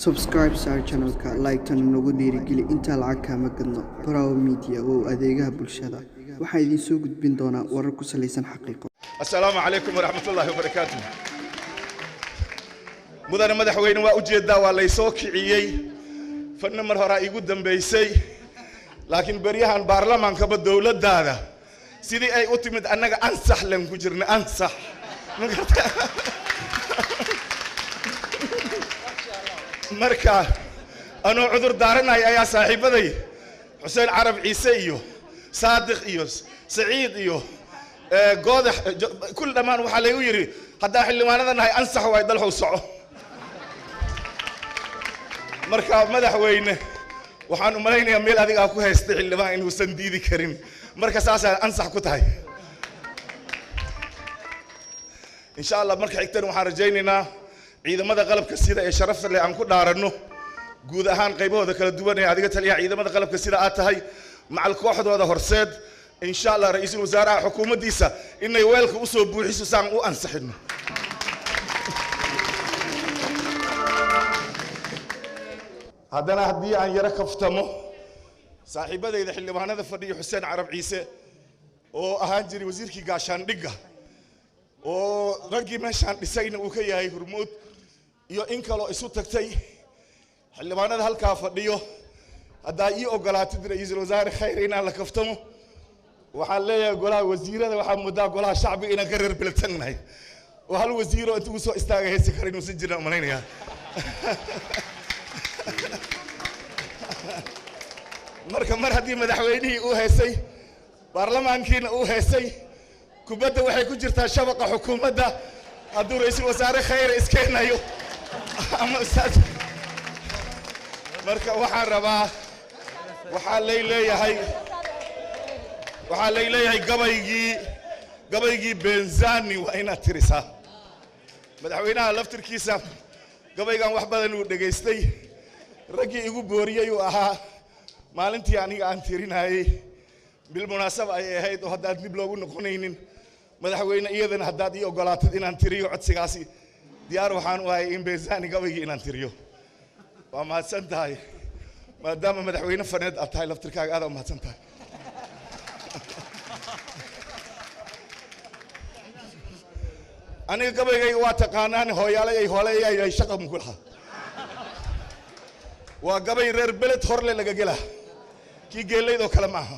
subscribe our channel ka like tan nagu dhiirigeli inta lacag ka magadno Pro Media oo adeegaha bulshada waxa idin soo gudbin doona warar ku saleysan xaqiiqo. Assalaamu alaykum wa rahmatullahi wa barakatuh. mudane madaxweyne waa u jeedaa waa la soo kiciyay fanna mar hore igu dambeysay laakiin bariyahan baarlamaanka ba dawladdaada sidii ay u timid annaga ansax lan ku jirna ansax marka anoo cudur daaranay ayaa saaxiibaday Xuseen Carab Ciise iyo Saadiq iyo Saciid iyo goodax kul dhamaan waxa la igu yiri hadaa xillimaanadan hay ansax way dalxu soco marka madaxweyne waxaan u malaynayaa meel adiga ku haystay xildhibaan inuu san diidi karin marka saas ansax ku tahay insha Allah marka xigtan waxaan rajaynaynaa ciidamada qalabka sida ee sharafta leh aan ku dhaarano guud ahaan qaybahooda kala duwan ee adiga taliya ciidamada qalabka sida aad tahay macal kooxdooda horseed insha Allah ra'iisul wasaaraha xukuumaddiisa inay weelka u soo buuxiso saan u ansaxino haddana haddii aan yara kaftamo saaxiibadayda xildhibaanada fadhiya Xuseen Carab Ciise oo ahaan jiray wasiirkii gaashaandhigga oo raggii meeshaan dhisayna uu ka yahay Hormuud iyo in kale isu tagtay xildhibaanada halka fadhiyo hadaa ii ogolaatid ra'iisul wasaare khayr inaan la kaftamo waxaan leeyahay golaha wasiirada waxaa muddaa golaha shacbiga inaan ka reer biltanahay oo hal wasiiro intuu soo istaagay heesi karin uu sijina malaynayaa marka mar haddii madaxweynihii uu heesay baarlamaankiina uu heesay kubadda waxay ku jirtaa shabaqa xukuumadda hadduu ra'iisul wasaare khayr iskeenayo ama ustaad marka waxaan rabaa waxaa leeyahay gabaygii Benzani waa inaad tirisaa madaxweynaha laftirkiisa gabaygan wax badan uu dhageystay raggii igu booriyay uu ahaa maalintii aniga aan tirinayay bil munaasaba ay ahayd oo haddaad dib loogu noqonaynin madaxweyne iyadana haddaad ii ogolaatid inaan tiriyo codsigaasi diyaar waxaan u ahay in Benzani gabaygii inaan tiriyo waa mahadsan tahay maadaama madaxweyne faneed aad tahay laftirkaaga aad u mahadsan tahay aniga gabaygayga waa taqaanaan hooyaalay shaqam ku lahaa waa gabay reer beled horle laga gela kii geelaydoo kale maaha